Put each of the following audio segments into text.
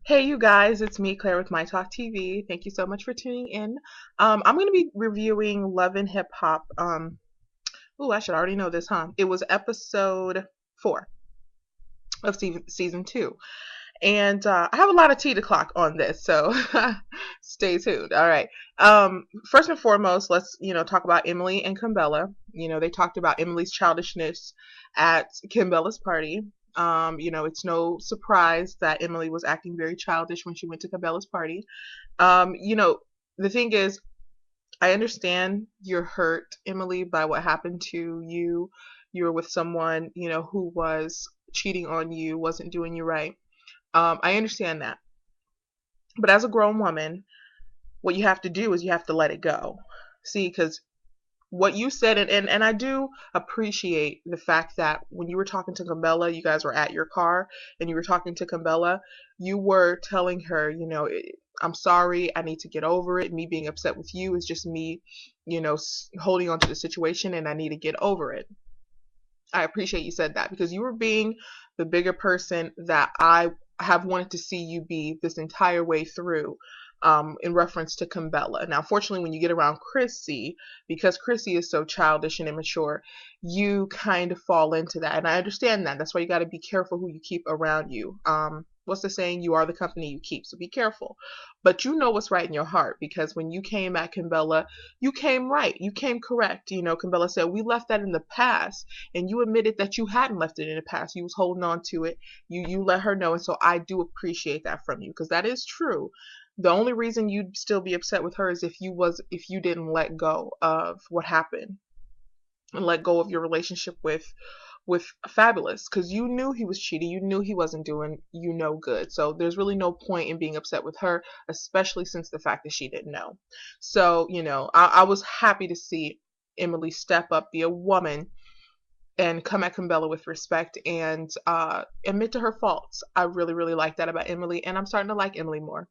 Hey, you guys, it's me, Claire, with My Talk TV. Thank you so much for tuning in. I'm going to be reviewing Love and Hip Hop. I should already know this, huh? It was episode 4 of season 2. And I have a lot of tea to clock on this, so stay tuned. All right. First and foremost, let's talk about Emily and Kimbella. They talked about Emily's childishness at Kimbella's party. It's no surprise that Emily was acting very childish when she went to Kimbella's party. The thing is, I understand you're hurt, Emily, by what happened to you. You were with someone, who was cheating on you, wasn't doing you right. I understand that. But as a grown woman, what you have to do is you have to let it go. See, because what you said, and I do appreciate the fact that when you were talking to Kimbella, you guys were at your car and you were talking to Kimbella, you were telling her, I'm sorry, I need to get over it. Me being upset with you is just me, holding on to the situation and I need to get over it. I appreciate you said that because you were being the bigger person that I have wanted to see you be this entire way through, in reference to Kimbella. Now, fortunately, when you get around Chrissy, because Chrissy is so childish and immature, you kind of fall into that. And I understand that. That's why you got to be careful who you keep around you. What's the saying? You are the company you keep. So be careful. But you know what's right in your heart because when you came at Kimbella, you came right. You came correct. Kimbella said, we left that in the past. And you admitted that you hadn't left it in the past. You was holding on to it. You let her know. And so I do appreciate that from you because that is true. The only reason you'd still be upset with her is if you didn't let go of what happened and let go of your relationship with Fabulous because you knew he was cheating. You knew he wasn't doing you no good. So there's really no point in being upset with her, especially since the fact that she didn't know. So, I was happy to see Emily step up, be a woman, and come at Kimbella with respect and admit to her faults. I really, really like that about Emily, and I'm starting to like Emily more.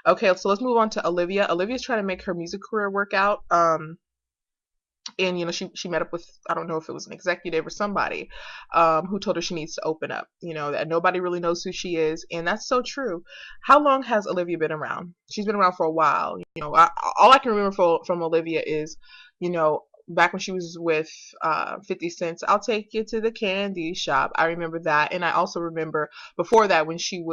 Okay, so let's move on to Olivia. Olivia's trying to make her music career work out. And she met up with, I don't know if it was an executive or somebody, who told her she needs to open up, that nobody really knows who she is, and that's so true. How long has Olivia been around? She's been around for a while. All I can remember from Olivia is, back when she was with 50 Cent, I'll take you to the candy shop. I remember that, and I also remember before that when she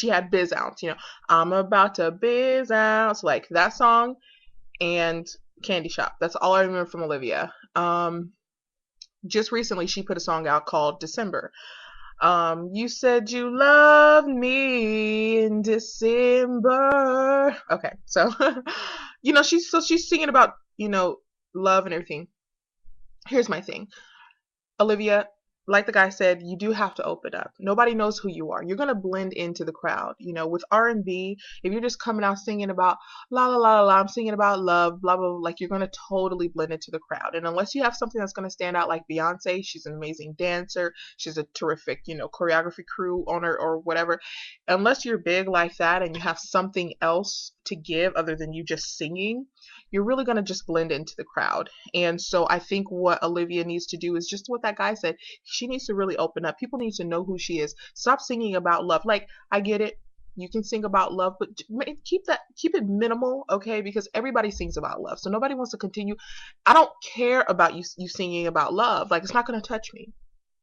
had Biz out, I'm about to Biz out, like that song and Candy Shop. That's all I remember from Olivia. Just recently she put a song out called December. You said you loved me in December. Okay, so she's singing about, love and everything. Here's my thing. Olivia, like the guy said, you do have to open up. Nobody knows who you are. You're gonna blend into the crowd. With R&B, if you're just coming out singing about la la la la, I'm singing about love, blah blah, blah, like you're gonna totally blend into the crowd. And unless you have something that's gonna stand out, like Beyonce, she's an amazing dancer, she's a terrific, choreography crew owner or whatever. Unless you're big like that and you have something else to give other than you just singing, you're really going to just blend into the crowd. And so I think what Olivia needs to do is just what that guy said. She needs to really open up. People need to know who she is. Stop singing about love. Like, I get it. You can sing about love, but keep it minimal, okay? Because everybody sings about love. So nobody wants to continue. I don't care about you singing about love. Like, it's not going to touch me.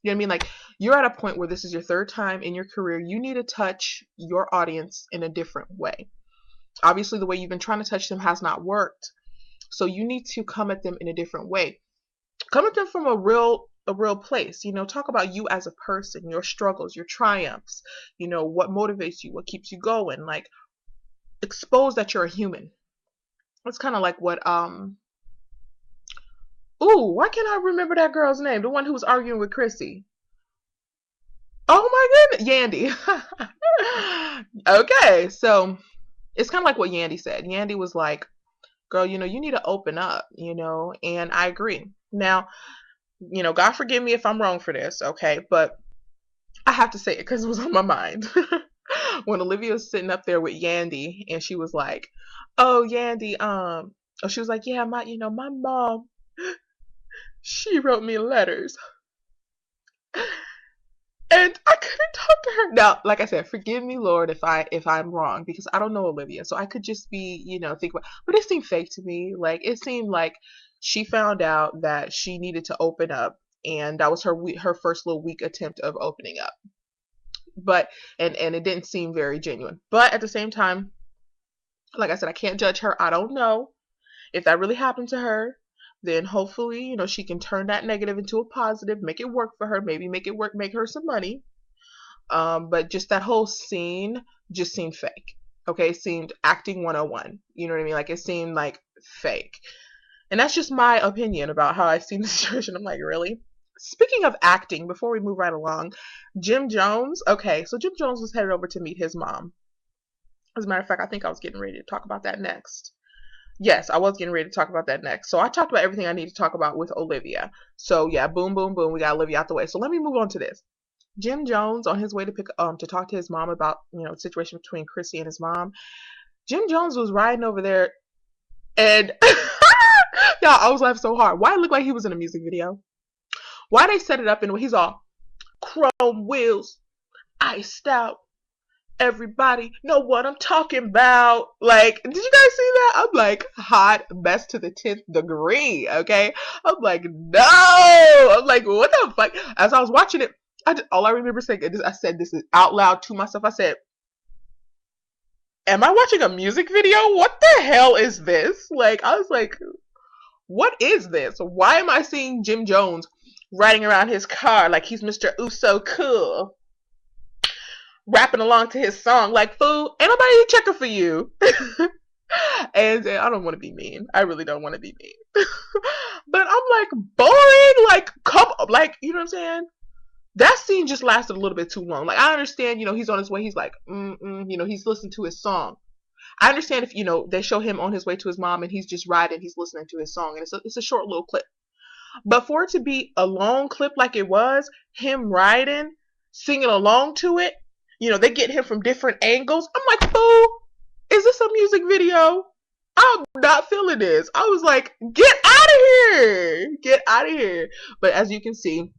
You know what I mean? Like, you're at a point where this is your third time in your career. You need to touch your audience in a different way. Obviously, the way you've been trying to touch them has not worked. So you need to come at them in a different way. Come at them from a real place. Talk about you as a person, your struggles, your triumphs, what motivates you, what keeps you going. Like, expose that you're a human. It's kind of like what why can't I remember that girl's name? The one who was arguing with Chrissy. Oh my goodness, Yandy. Okay, so it's kind of like what Yandy said. Yandy was like, girl, you need to open up, and I agree. Now, God forgive me if I'm wrong for this, okay, but I have to say it because it was on my mind. When Olivia was sitting up there with Yandy and she was like, oh, Yandy, she was like, yeah, my mom, she wrote me letters and I couldn't talk to Now, like I said, forgive me, Lord, if I'm wrong, because I don't know Olivia, so I could just be, think about. But it seemed fake to me. Like it seemed like she found out that she needed to open up, and that was her first little weak attempt of opening up. But and it didn't seem very genuine. But at the same time, like I said, I can't judge her. I don't know if that really happened to her. Then hopefully, she can turn that negative into a positive, make it work for her, maybe make it work, make her some money. But just that whole scene just seemed fake. Okay, it seemed acting 101. You know what I mean? Like it seemed like fake. And that's just my opinion about how I've seen the situation. I'm like, really? Speaking of acting, before we move right along, Jim Jones. Okay, so Jim Jones was headed over to meet his mom. As a matter of fact, I think I was getting ready to talk about that next. Yes, I was getting ready to talk about that next. So I talked about everything I need to talk about with Olivia. So yeah, boom, boom, boom. We got Olivia out the way. So let me move on to this. Jim Jones on his way to talk to his mom about the situation between Chrissy and his mom. Jim Jones was riding over there, and y'all, I was laughing so hard. Why it looked like he was in a music video? Why they set it up and he's all chrome wheels, iced out. Everybody know what I'm talking about. Like, did you guys see that? I'm like, hot best to the 10th degree. Okay, I'm like, no. I'm like, what the fuck? As I was watching it, all I remember saying, I said this out loud to myself. I said, am I watching a music video? What the hell is this? Like, I was like, what is this? Why am I seeing Jim Jones riding around his car like he's Mr. Uso Cool, rapping along to his song? Like, fool, ain't nobody checking for you. And I don't want to be mean. I really don't want to be mean. But I'm like, boring. Like, come, like, you know what I'm saying? That scene just lasted a little bit too long. Like, I understand, he's on his way. He's like, he's listening to his song. I understand if, they show him on his way to his mom and he's just riding, he's listening to his song, and it's a short little clip. But for it to be a long clip like it was, him riding, singing along to it, they get him from different angles. I'm like, fool, is this a music video? I'm not feeling this. I was like, get out of here. Get out of here. But as you can see,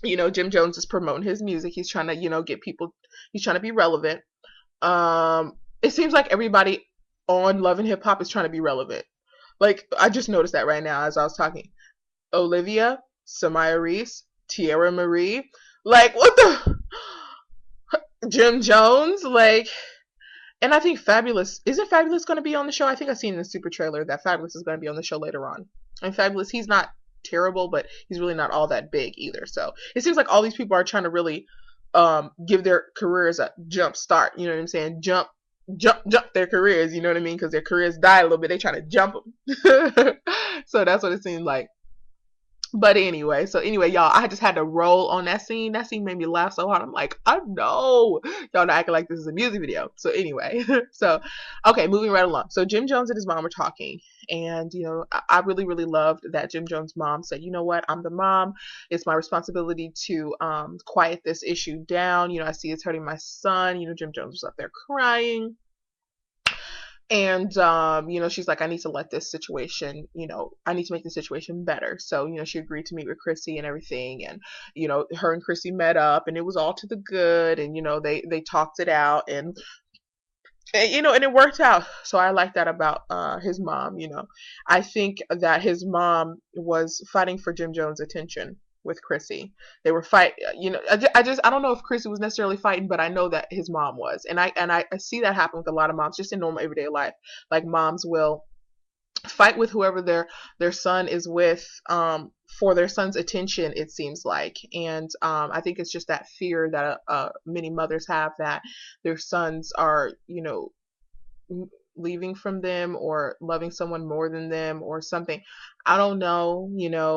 Jim Jones is promoting his music. He's trying to, get people, he's trying to be relevant. It seems like everybody on Love and Hip Hop is trying to be relevant. Like, I just noticed that right now as I was talking. Olivia, Samaya Reese, Tierra Marie, like, what the? Jim Jones, like, and I think Fabulous, isn't Fabulous going to be on the show? I think I've seen in the super trailer that Fabulous is going to be on the show later on. And Fabulous, he's not terrible, but he's really not all that big either. So it seems like all these people are trying to really give their careers a jump start. You know what I'm saying? Jump their careers. You know what I mean? Because their careers died a little bit. They trying to jump them. So that's what it seems like. But anyway, y'all, I just had to roll on that scene. That scene made me laugh so hard. I'm like, I know y'all not acting like this is a music video. So anyway, okay, moving right along. So Jim Jones and his mom were talking, and I really, really loved that Jim Jones' mom said, you know what, I'm the mom. It's my responsibility to quiet this issue down. I see it's hurting my son. Jim Jones was up there crying. And, she's like, I need to let this situation, I need to make the situation better. So, she agreed to meet with Chrissy and everything. And, her and Chrissy met up and it was all to the good. And, they talked it out and and it worked out. So I like that about his mom. I think that his mom was fighting for Jim Jones' attention with Chrissy. They were I don't know if Chrissy was necessarily fighting, but I know that his mom was. And I see that happen with a lot of moms just in normal everyday life. Like moms will fight with whoever their son is with for their son's attention, it seems like. And I think it's just that fear that many mothers have that their sons are, leaving from them or loving someone more than them or something. I don't know,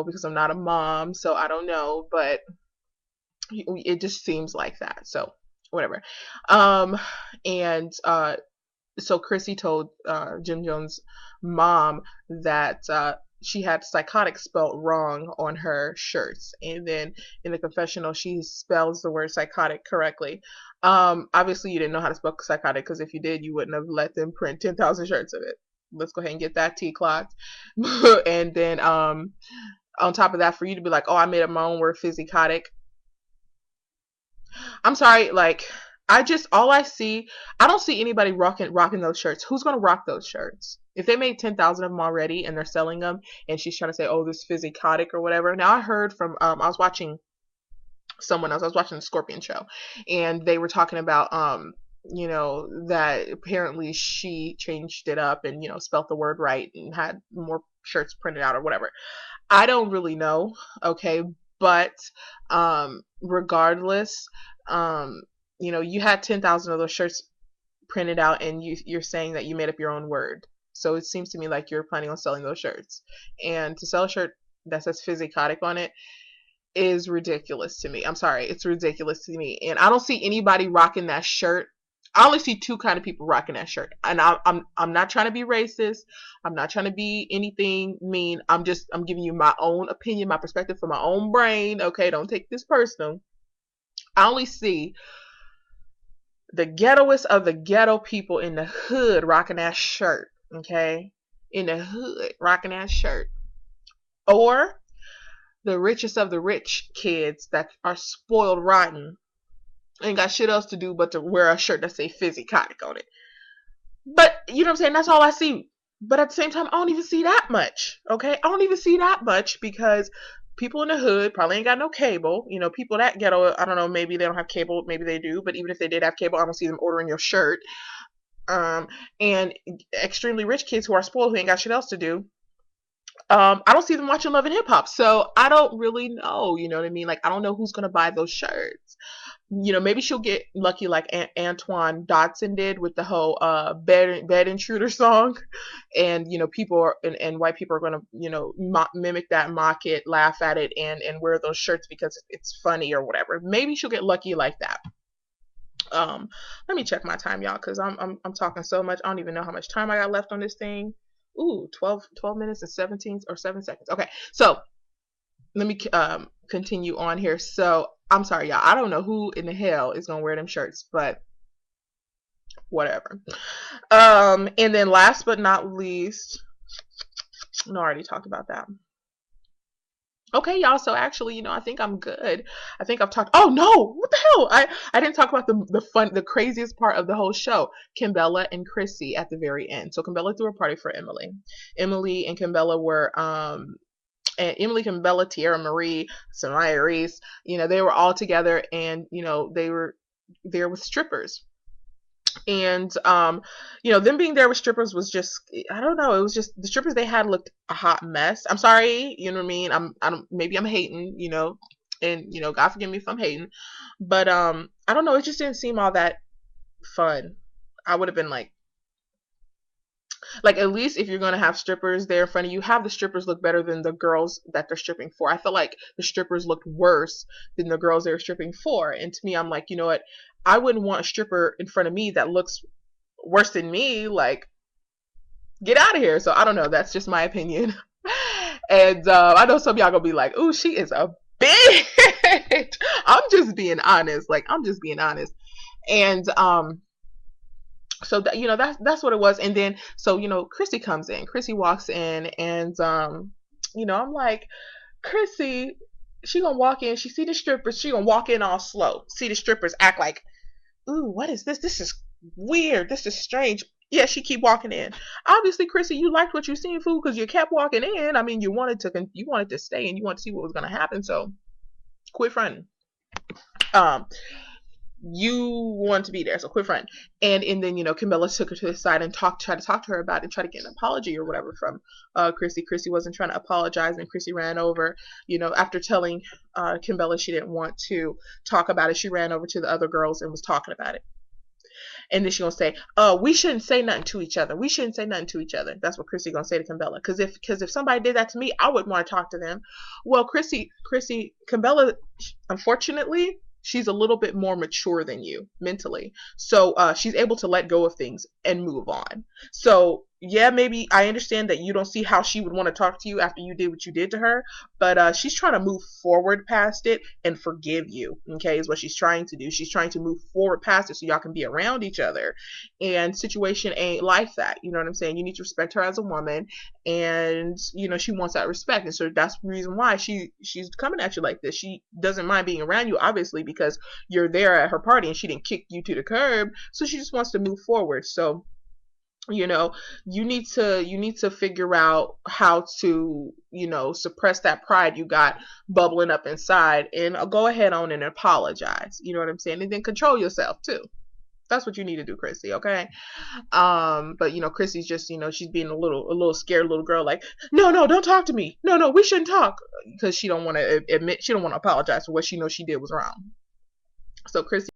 because I'm not a mom, so I don't know, but it just seems like that. So whatever. And so Chrissy told Jim Jones' mom that she had psychotic spelled wrong on her shirts, and then in the confessional she spells the word psychotic correctly. Obviously you didn't know how to spell psychotic, because if you did, you wouldn't have let them print 10,000 shirts of it. Let's go ahead and get that T clocked. And then on top of that, for you to be like, oh, I made up my own word, physicotic. I'm sorry, like I just all I see, I don't see anybody rocking those shirts. Who's gonna rock those shirts? If they made 10,000 of them already and they're selling them, and she's trying to say, "Oh, this physicotic or whatever." Now I heard from I was watching someone else. I was watching the Scorpion show, and they were talking about that apparently she changed it up and spelt the word right and had more shirts printed out or whatever. I don't really know, okay, but regardless, you had 10,000 of those shirts printed out, and you're saying that you made up your own word. So it seems to me like you're planning on selling those shirts, and to sell a shirt that says physicotic on it is ridiculous to me. I'm sorry, it's ridiculous to me, and I don't see anybody rocking that shirt. I only see two kind of people rocking that shirt, and I'm not trying to be racist. I'm not trying to be anything mean. I'm giving you my own opinion, my perspective from my own brain. Okay, don't take this personal. I only see the ghettoest of the ghetto people in the hood rocking that shirt. Okay, in the hood rocking that shirt, or the richest of the rich kids that are spoiled rotten, ain't got shit else to do but to wear a shirt that say physicotic on it. But you know what I'm saying? That's all I see. But at the same time, I don't even see that much. Okay, I don't even see that much because people in the hood probably ain't got no cable. People that ghetto, I don't know, maybe they don't have cable, maybe they do. But even if they did have cable, I don't see them ordering your shirt. And extremely rich kids who are spoiled who ain't got shit else to do. I don't see them watching Love and Hip Hop, so I don't really know. You know what I mean? Like, I don't know who's gonna buy those shirts. Maybe she'll get lucky like Antoine Dotson did with the whole bed intruder song, and people and white people are gonna mimic that, mock it, laugh at it, and wear those shirts because it's funny or whatever. Maybe she'll get lucky like that. Um, Let me check my time, y'all, because I'm talking so much. I don't even know how much time I got left on this thing. Ooh, 12 minutes and 17 or 7 seconds. Okay, so let me continue on here. So I'm sorry, y'all. I don't know who in the hell is gonna wear them shirts, but whatever. And then last but not least, no, I already talked about that. Okay, y'all. So actually, I think I'm good. I think I've talked. Oh no, what the hell? I didn't talk about the craziest part of the whole show. Kimbella and Chrissy at the very end. So Kimbella threw a party for Emily. Emily and Kimbella were and Emily, Kimbella, Tierra Marie, Samaya Reese. They were all together, and they were there with strippers. And them being there with strippers was just, I don't know, it was just the strippers they had looked a hot mess. I'm sorry, you know what I mean? Maybe I'm hating, and God forgive me if I'm hating, but I don't know, it just didn't seem all that fun. I would have been like at least if you're gonna have strippers there in front of you, have the strippers look better than the girls that they're stripping for. I felt like the strippers looked worse than the girls they were stripping for. And to me, I'm like, you know what? I wouldn't want a stripper in front of me that looks worse than me. Like, get out of here. So I don't know. That's just my opinion. And I know some of y'all gonna be like, "Ooh, she is a bitch." I'm just being honest. Like, I'm just being honest. And so that that's what it was. And then so Chrissy comes in, Chrissy walks in, and I'm like, Chrissy, she gonna walk in, she see the strippers, she gonna walk in all slow, see the strippers act like, ooh, what is this is weird, this is strange. Yeah, she keep walking in. Obviously, Chrissy, you liked what you seen, fool, because you kept walking in. I mean, you wanted to stay and you wanted to see what was gonna happen, so quit fronting. um you want to be there, so quit fronting. And then Camilla took her to the side and tried to talk to her about it and try to get an apology or whatever from Chrissy. Chrissy wasn't trying to apologize, and Chrissy ran over. After telling Camilla she didn't want to talk about it, she ran over to the other girls and was talking about it. And then she gonna say, we shouldn't say nothing to each other. We shouldn't say nothing to each other. That's what Chrissy gonna say to Camilla. Because if somebody did that to me, I wouldn't want to talk to them. Well, Camilla, unfortunately, she's a little bit more mature than you mentally. So she's able to let go of things and move on. So yeah, maybe I understand that you don't see how she would want to talk to you after you did what you did to her, but she's trying to move forward past it and forgive you. Okay, is what she's trying to do. She's trying to move forward past it so y'all can be around each other. And situation ain't like that. You know what I'm saying? You need to respect her as a woman, and she wants that respect, and so that's the reason why she's coming at you like this. She doesn't mind being around you, obviously, because you're there at her party and she didn't kick you to the curb. So she just wants to move forward. So you know you need to figure out how to suppress that pride you got bubbling up inside, and go ahead on and apologize. You know what I'm saying? And then control yourself too. That's what you need to do, Chrissy. Okay. But Chrissy's just, she's being a little scared little girl, like, no, no, don't talk to me, no, no, we shouldn't talk, because she don't want to admit, she don't want to apologize for what she knows she did was wrong. So Chrissy